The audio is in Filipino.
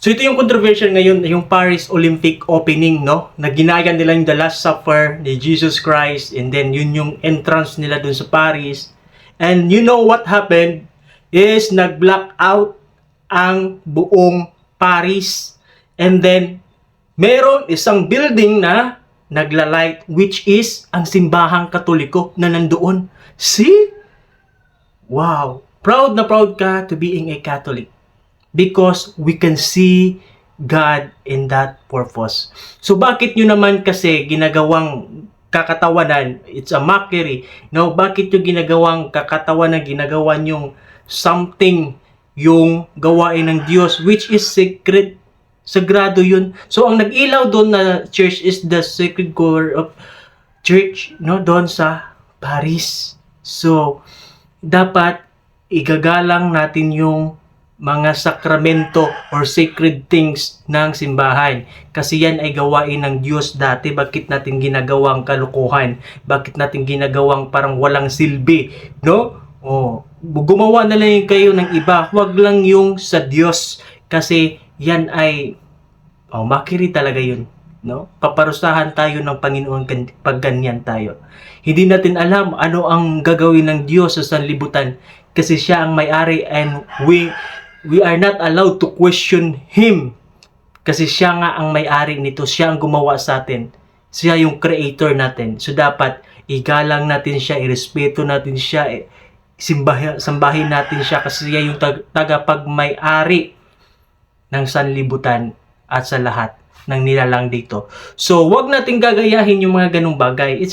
So ito yung controversial ngayon, yung Paris Olympic opening, no? Na ginaya nila yung The Last Supper ni Jesus Christ, and then yun yung entrance nila dun sa Paris. And you know what happened is nag-black out ang buong Paris. And then meron isang building na naglalight, which is ang simbahang Katoliko na nandoon. See? Wow! Proud na proud ka to being a Catholic. Because we can see God in that purpose. So bakit nyo naman kasi ginagawang kakatawanan, it's a mockery. No, bakit nyo ginagawang kakatawanan, ginagawa nyong something yung gawain ng Diyos, which is secret, sagrado yun. So ang nag-ilaw doon na church is the Sacred Core of Church, no, doon sa Paris. So dapat igagalang natin yung mga sakramento or sacred things ng simbahan. Kasi yan ay gawain ng Diyos dati. Bakit natin ginagawang kalukuhan? Bakit natin ginagawang parang walang silbi? No? Gumawa na lang kayo ng iba. Huwag lang yung sa Diyos. Kasi yan ay mockery talaga yun. No? Paparusahan tayo ng Panginoon pag ganyan tayo. Hindi natin alam ano ang gagawin ng Diyos sa sanlibutan. Kasi siya ang may-ari, and we are not allowed to question Him. Kasi siya nga ang may-ari nito. Siya ang gumawa sa atin. Siya yung creator natin. So dapat igalang natin siya, irespeto natin siya, sambahin natin siya kasi siya yung tagapagmay-ari ng sanlibutan at sa lahat ng nilalang dito. So wag nating gagayahin yung mga ganung bagay. It's